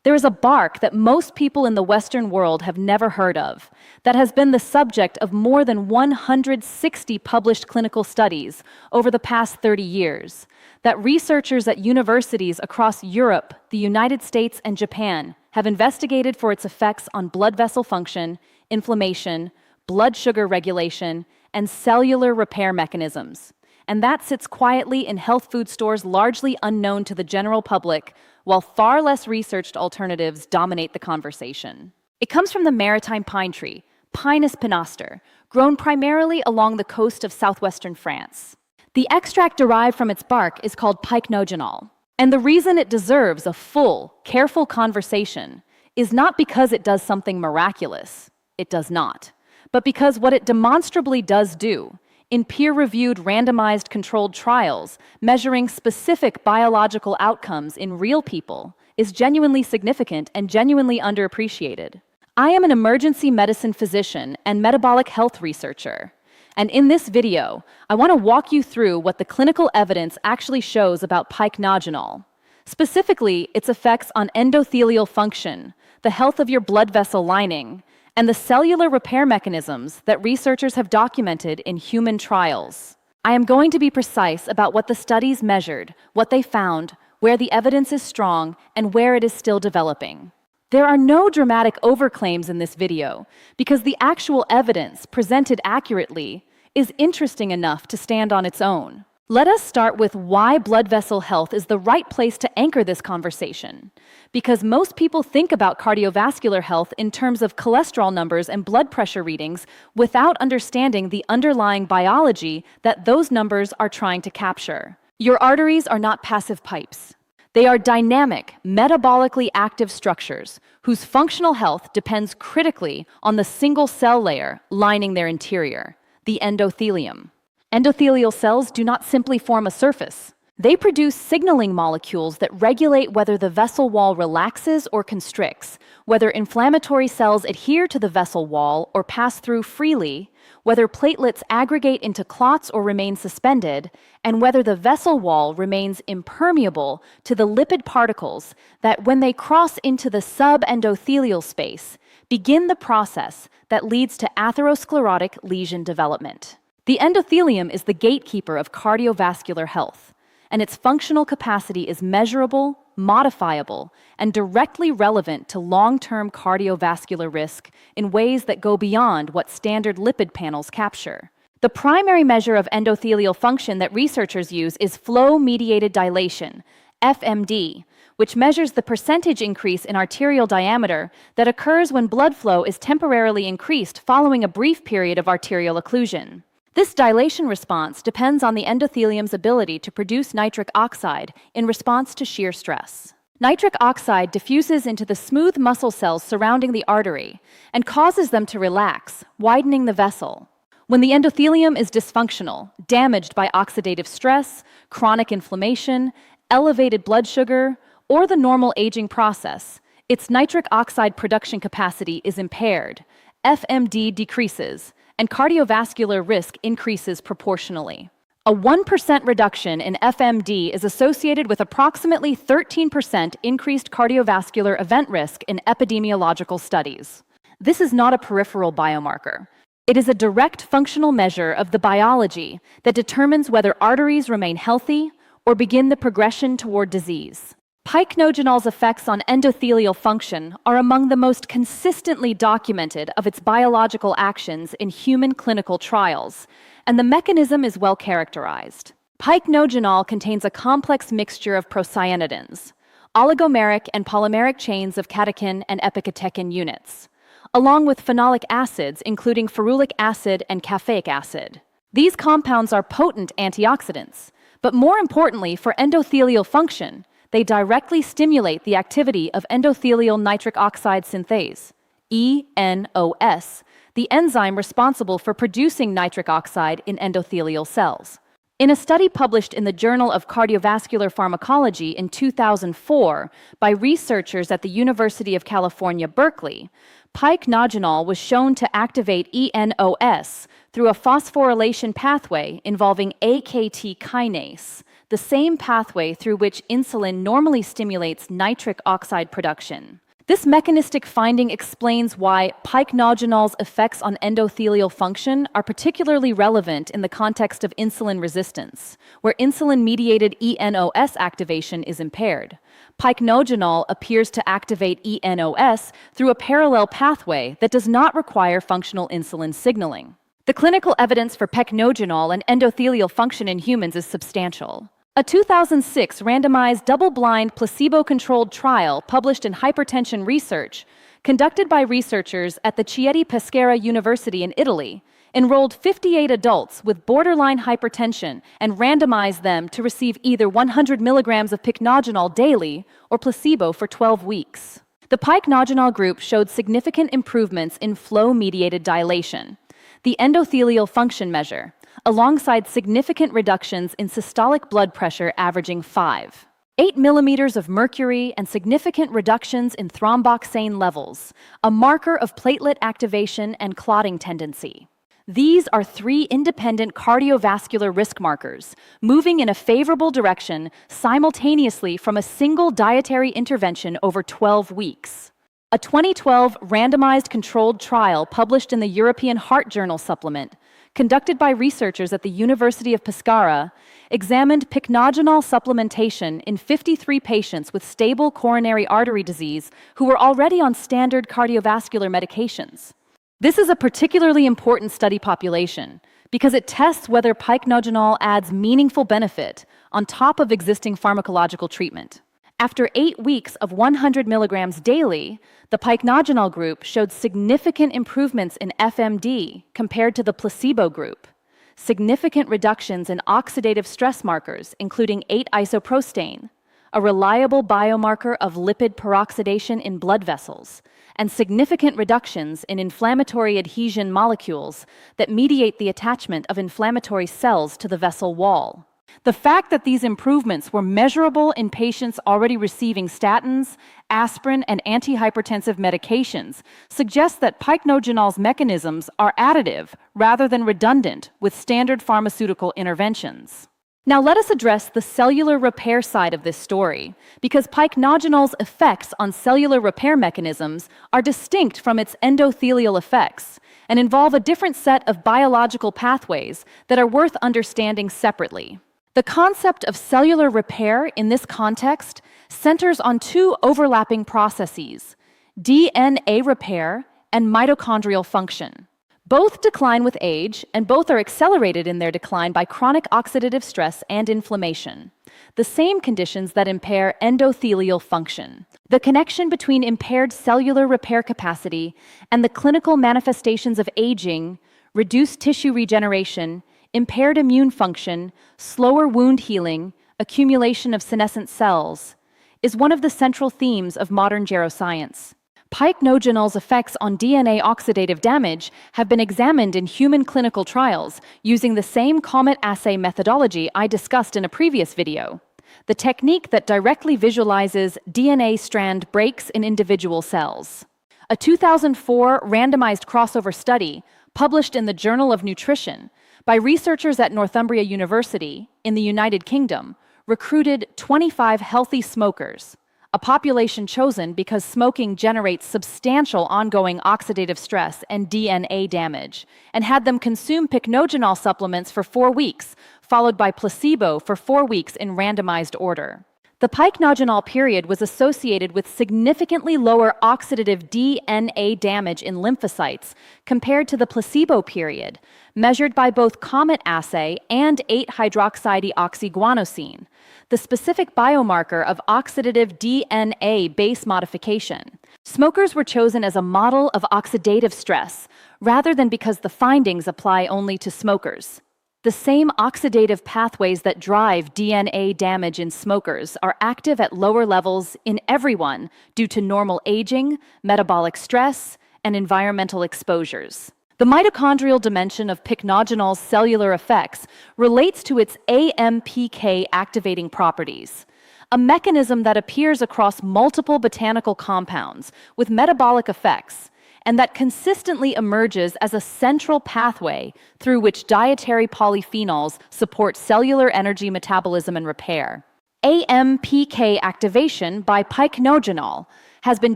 There is a bark that most people in the Western world have never heard of, that has been the subject of more than 160 published clinical studies over the past 30 years, that researchers at universities across Europe, the United States, and Japan have investigated for its effects on blood vessel function, inflammation, blood sugar regulation, and cellular repair mechanisms. And that sits quietly in health food stores largely unknown to the general public, while far less researched alternatives dominate the conversation. It comes from the maritime pine tree, Pinus pinaster, grown primarily along the coast of southwestern France. The extract derived from its bark is called pycnogenol. And the reason it deserves a full, careful conversation is not because it does something miraculous. It does not. But because what it demonstrably does do, in peer-reviewed randomized controlled trials measuring specific biological outcomes in real people, is genuinely significant and genuinely underappreciated. I am an emergency medicine physician and metabolic health researcher. And in this video, I want to walk you through what the clinical evidence actually shows about pycnogenol, specifically its effects on endothelial function, the health of your blood vessel lining, and the cellular repair mechanisms that researchers have documented in human trials. I am going to be precise about what the studies measured, what they found, where the evidence is strong, and where it is still developing. There are no dramatic overclaims in this video, because the actual evidence, presented accurately, is interesting enough to stand on its own. Let us start with why blood vessel health is the right place to anchor this conversation. Because most people think about cardiovascular health in terms of cholesterol numbers and blood pressure readings without understanding the underlying biology that those numbers are trying to capture. Your arteries are not passive pipes. They are dynamic, metabolically active structures whose functional health depends critically on the single cell layer lining their interior, the endothelium. Endothelial cells do not simply form a surface. They produce signaling molecules that regulate whether the vessel wall relaxes or constricts, whether inflammatory cells adhere to the vessel wall or pass through freely, whether platelets aggregate into clots or remain suspended, and whether the vessel wall remains impermeable to the lipid particles that, when they cross into the subendothelial space, begin the process that leads to atherosclerotic lesion development. The endothelium is the gatekeeper of cardiovascular health, and its functional capacity is measurable, modifiable, and directly relevant to long-term cardiovascular risk in ways that go beyond what standard lipid panels capture. The primary measure of endothelial function that researchers use is flow-mediated dilation, FMD, which measures the percentage increase in arterial diameter that occurs when blood flow is temporarily increased following a brief period of arterial occlusion. This dilation response depends on the endothelium's ability to produce nitric oxide in response to shear stress. Nitric oxide diffuses into the smooth muscle cells surrounding the artery and causes them to relax, widening the vessel. When the endothelium is dysfunctional, damaged by oxidative stress, chronic inflammation, elevated blood sugar, or the normal aging process, its nitric oxide production capacity is impaired, FMD decreases, and cardiovascular risk increases proportionally. A 1% reduction in FMD is associated with approximately 13% increased cardiovascular event risk in epidemiological studies. This is not a peripheral biomarker. It is a direct functional measure of the biology that determines whether arteries remain healthy or begin the progression toward disease. Pycnogenol's effects on endothelial function are among the most consistently documented of its biological actions in human clinical trials, and the mechanism is well characterized. Pycnogenol contains a complex mixture of procyanidins, oligomeric and polymeric chains of catechin and epicatechin units, along with phenolic acids including ferulic acid and caffeic acid. These compounds are potent antioxidants, but more importantly for endothelial function, they directly stimulate the activity of endothelial nitric oxide synthase, ENOS, the enzyme responsible for producing nitric oxide in endothelial cells. In a study published in the Journal of Cardiovascular Pharmacology in 2004 by researchers at the University of California, Berkeley, pycnogenol was shown to activate ENOS through a phosphorylation pathway involving AKT kinase, the same pathway through which insulin normally stimulates nitric oxide production. This mechanistic finding explains why pycnogenol's effects on endothelial function are particularly relevant in the context of insulin resistance, where insulin-mediated eNOS activation is impaired. Pycnogenol appears to activate eNOS through a parallel pathway that does not require functional insulin signaling. The clinical evidence for pycnogenol and endothelial function in humans is substantial. A 2006 randomized double-blind placebo-controlled trial published in Hypertension Research, conducted by researchers at the Chieti-Pescara University in Italy, enrolled 58 adults with borderline hypertension and randomized them to receive either 100 milligrams of pycnogenol daily or placebo for 12 weeks. The pycnogenol group showed significant improvements in flow-mediated dilation, the endothelial function measure, alongside significant reductions in systolic blood pressure averaging 5.8 millimeters of mercury and significant reductions in thromboxane levels, a marker of platelet activation and clotting tendency. These are three independent cardiovascular risk markers, moving in a favorable direction simultaneously from a single dietary intervention over 12 weeks. A 2012 randomized controlled trial published in the European Heart Journal supplement, conducted by researchers at the University of Pescara, examined pycnogenol supplementation in 53 patients with stable coronary artery disease who were already on standard cardiovascular medications. This is a particularly important study population because it tests whether pycnogenol adds meaningful benefit on top of existing pharmacological treatment. After 8 weeks of 100 milligrams daily, the pycnogenol group showed significant improvements in FMD compared to the placebo group, significant reductions in oxidative stress markers, including 8-isoprostane, a reliable biomarker of lipid peroxidation in blood vessels, and significant reductions in inflammatory adhesion molecules that mediate the attachment of inflammatory cells to the vessel wall. The fact that these improvements were measurable in patients already receiving statins, aspirin, and antihypertensive medications suggests that pycnogenol's mechanisms are additive rather than redundant with standard pharmaceutical interventions. Now let us address the cellular repair side of this story, because pycnogenol's effects on cellular repair mechanisms are distinct from its endothelial effects and involve a different set of biological pathways that are worth understanding separately. The concept of cellular repair in this context centers on two overlapping processes: DNA repair and mitochondrial function. Both decline with age, and both are accelerated in their decline by chronic oxidative stress and inflammation, the same conditions that impair endothelial function. The connection between impaired cellular repair capacity and the clinical manifestations of aging, reduced tissue regeneration, impaired immune function, slower wound healing, accumulation of senescent cells, is one of the central themes of modern geroscience. Pycnogenol's effects on DNA oxidative damage have been examined in human clinical trials using the same COMET assay methodology I discussed in a previous video, the technique that directly visualizes DNA strand breaks in individual cells. A 2004 randomized crossover study, published in the Journal of Nutrition, by researchers at Northumbria University in the United Kingdom, recruited 25 healthy smokers, a population chosen because smoking generates substantial ongoing oxidative stress and DNA damage, and had them consume pycnogenol supplements for 4 weeks, followed by placebo for 4 weeks in randomized order. The pycnogenol period was associated with significantly lower oxidative DNA damage in lymphocytes compared to the placebo period, measured by both COMET assay and 8-hydroxydeoxyguanosine, the specific biomarker of oxidative DNA base modification. Smokers were chosen as a model of oxidative stress, rather than because the findings apply only to smokers. The same oxidative pathways that drive DNA damage in smokers are active at lower levels in everyone due to normal aging, metabolic stress, and environmental exposures. The mitochondrial dimension of pycnogenol's cellular effects relates to its AMPK activating properties, a mechanism that appears across multiple botanical compounds with metabolic effects and that consistently emerges as a central pathway through which dietary polyphenols support cellular energy metabolism and repair. AMPK activation by pycnogenol has been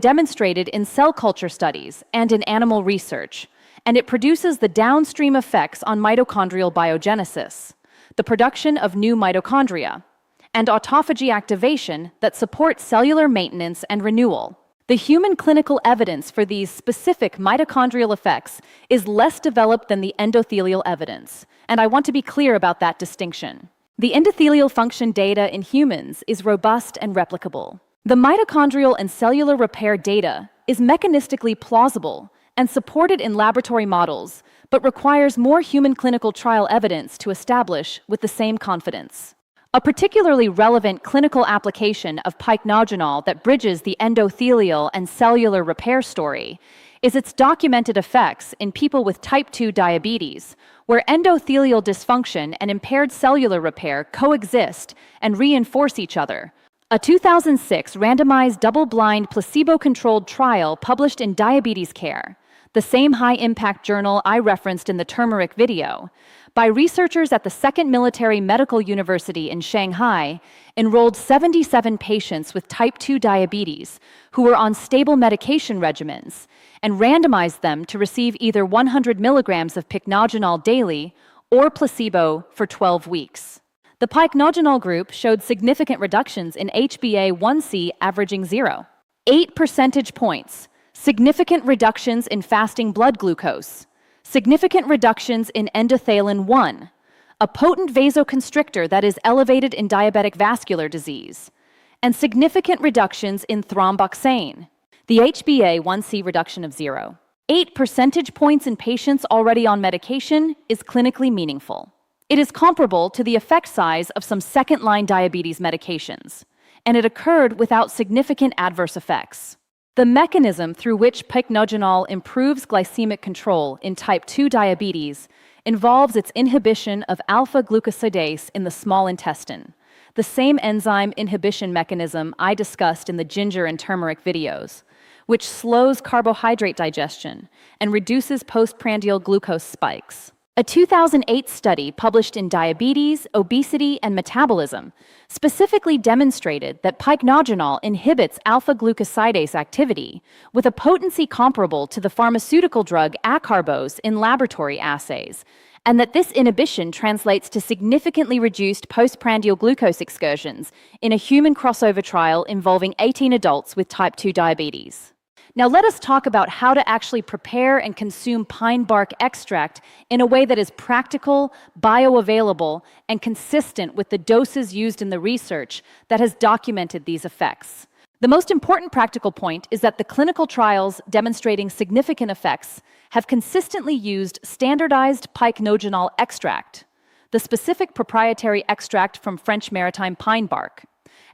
demonstrated in cell culture studies and in animal research, and it produces the downstream effects on mitochondrial biogenesis, the production of new mitochondria, and autophagy activation that supports cellular maintenance and renewal. The human clinical evidence for these specific mitochondrial effects is less developed than the endothelial evidence, and I want to be clear about that distinction. The endothelial function data in humans is robust and replicable. The mitochondrial and cellular repair data is mechanistically plausible and supported in laboratory models, but requires more human clinical trial evidence to establish with the same confidence. A particularly relevant clinical application of pycnogenol that bridges the endothelial and cellular repair story is its documented effects in people with type 2 diabetes, where endothelial dysfunction and impaired cellular repair coexist and reinforce each other. A 2006 randomized double-blind placebo-controlled trial published in Diabetes Care, the same high-impact journal I referenced in the turmeric video, by researchers at the Second Military Medical University in Shanghai, enrolled 77 patients with type 2 diabetes who were on stable medication regimens and randomized them to receive either 100 milligrams of pycnogenol daily or placebo for 12 weeks. The pycnogenol group showed significant reductions in HbA1c averaging 0.8 percentage points, significant reductions in fasting blood glucose, significant reductions in endothelin-1, a potent vasoconstrictor that is elevated in diabetic vascular disease, and significant reductions in thromboxane. The HbA1c reduction of 0.8 percentage points in patients already on medication is clinically meaningful. It is comparable to the effect size of some second-line diabetes medications, and it occurred without significant adverse effects. The mechanism through which pycnogenol improves glycemic control in type 2 diabetes involves its inhibition of alpha-glucosidase in the small intestine, the same enzyme inhibition mechanism I discussed in the ginger and turmeric videos, which slows carbohydrate digestion and reduces postprandial glucose spikes. A 2008 study published in Diabetes, Obesity, and Metabolism specifically demonstrated that pycnogenol inhibits alpha-glucosidase activity with a potency comparable to the pharmaceutical drug acarbose in laboratory assays, and that this inhibition translates to significantly reduced postprandial glucose excursions in a human crossover trial involving 18 adults with type 2 diabetes. Now let us talk about how to actually prepare and consume pine bark extract in a way that is practical, bioavailable, and consistent with the doses used in the research that has documented these effects. The most important practical point is that the clinical trials demonstrating significant effects have consistently used standardized pycnogenol extract, the specific proprietary extract from French maritime pine bark,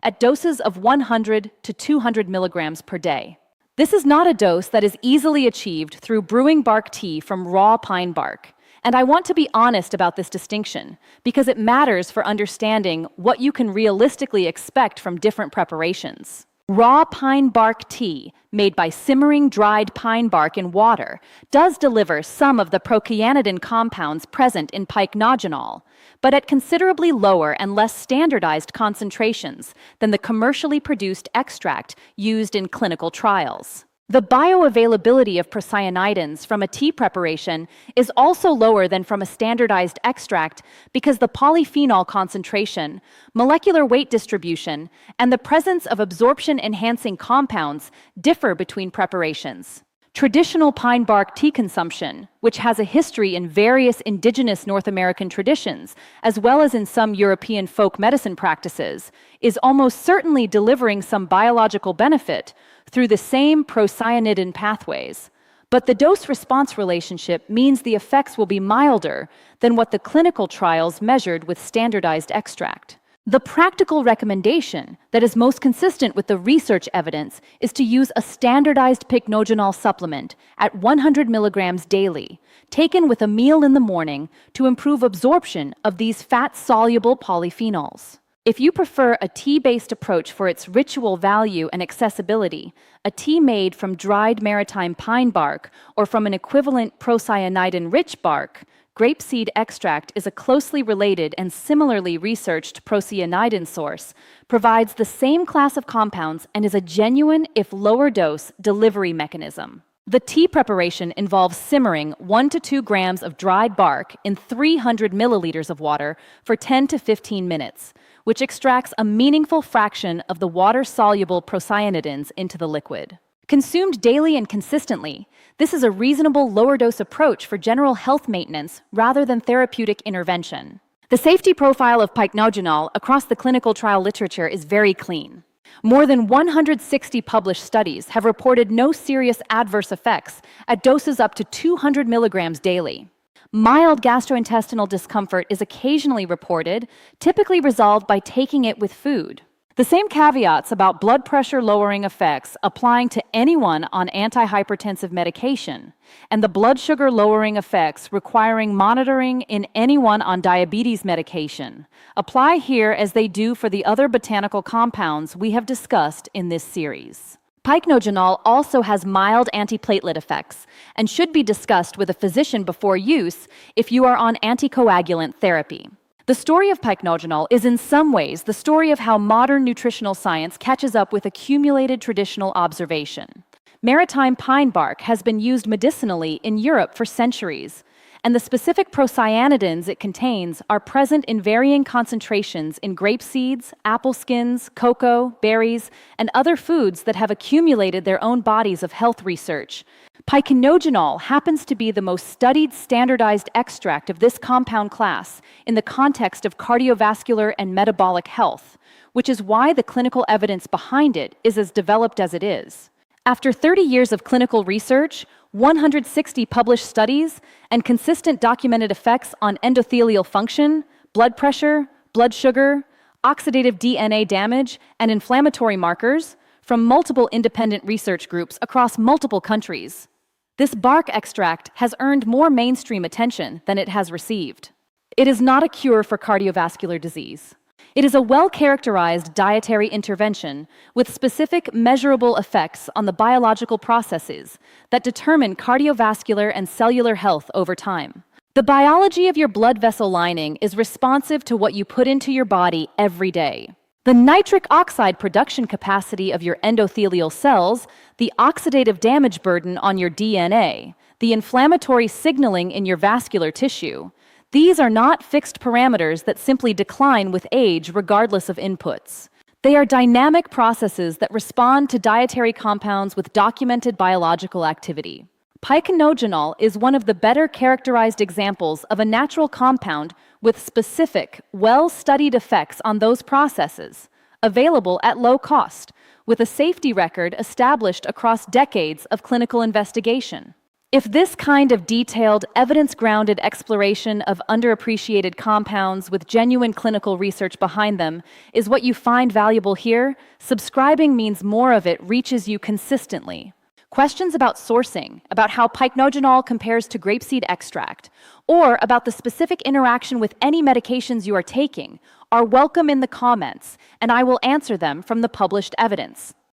at doses of 100 to 200 milligrams per day. This is not a dose that is easily achieved through brewing bark tea from raw pine bark, and I want to be honest about this distinction because it matters for understanding what you can realistically expect from different preparations. Raw pine bark tea, made by simmering dried pine bark in water, does deliver some of the procyanidin compounds present in pycnogenol, but at considerably lower and less standardized concentrations than the commercially produced extract used in clinical trials. The bioavailability of procyanidins from a tea preparation is also lower than from a standardized extract because the polyphenol concentration, molecular weight distribution, and the presence of absorption-enhancing compounds differ between preparations. Traditional pine bark tea consumption, which has a history in various indigenous North American traditions, as well as in some European folk medicine practices, is almost certainly delivering some biological benefit through the same procyanidin pathways. But the dose-response relationship means the effects will be milder than what the clinical trials measured with standardized extract. The practical recommendation that is most consistent with the research evidence is to use a standardized pycnogenol supplement at 100 milligrams daily, taken with a meal in the morning to improve absorption of these fat-soluble polyphenols. If you prefer a tea-based approach for its ritual value and accessibility, a tea made from dried maritime pine bark or from an equivalent procyanidin-rich bark, grapeseed extract is a closely related and similarly researched procyanidin source, provides the same class of compounds, and is a genuine, if lower dose, delivery mechanism. The tea preparation involves simmering 1 to 2 grams of dried bark in 300 milliliters of water for 10 to 15 minutes, which extracts a meaningful fraction of the water-soluble procyanidins into the liquid. Consumed daily and consistently, this is a reasonable lower-dose approach for general health maintenance rather than therapeutic intervention. The safety profile of pycnogenol across the clinical trial literature is very clean. More than 160 published studies have reported no serious adverse effects at doses up to 200 milligrams daily. Mild gastrointestinal discomfort is occasionally reported, typically resolved by taking it with food. The same caveats about blood pressure lowering effects applying to anyone on antihypertensive medication, and the blood sugar lowering effects requiring monitoring in anyone on diabetes medication, apply here as they do for the other botanical compounds we have discussed in this series. Pycnogenol also has mild antiplatelet effects and should be discussed with a physician before use if you are on anticoagulant therapy. The story of pycnogenol is in some ways the story of how modern nutritional science catches up with accumulated traditional observation. Maritime pine bark has been used medicinally in Europe for centuries, and the specific procyanidins it contains are present in varying concentrations in grape seeds, apple skins, cocoa, berries, and other foods that have accumulated their own bodies of health research. Pycnogenol happens to be the most studied standardized extract of this compound class in the context of cardiovascular and metabolic health, which is why the clinical evidence behind it is as developed as it is. After 30 years of clinical research, 160 published studies, and consistent documented effects on endothelial function, blood pressure, blood sugar, oxidative DNA damage, and inflammatory markers from multiple independent research groups across multiple countries, this bark extract has earned more mainstream attention than it has received. It is not a cure for cardiovascular disease. It is a well-characterized dietary intervention with specific measurable effects on the biological processes that determine cardiovascular and cellular health over time. The biology of your blood vessel lining is responsive to what you put into your body every day. The nitric oxide production capacity of your endothelial cells, the oxidative damage burden on your DNA, the inflammatory signaling in your vascular tissue, these are not fixed parameters that simply decline with age regardless of inputs. They are dynamic processes that respond to dietary compounds with documented biological activity. Pycnogenol is one of the better characterized examples of a natural compound with specific, well-studied effects on those processes, available at low cost, with a safety record established across decades of clinical investigation. If this kind of detailed, evidence-grounded exploration of underappreciated compounds with genuine clinical research behind them is what you find valuable here, subscribing means more of it reaches you consistently. Questions about sourcing, about how pycnogenol compares to grapeseed extract, or about the specific interaction with any medications you are taking are welcome in the comments, and I will answer them from the published evidence.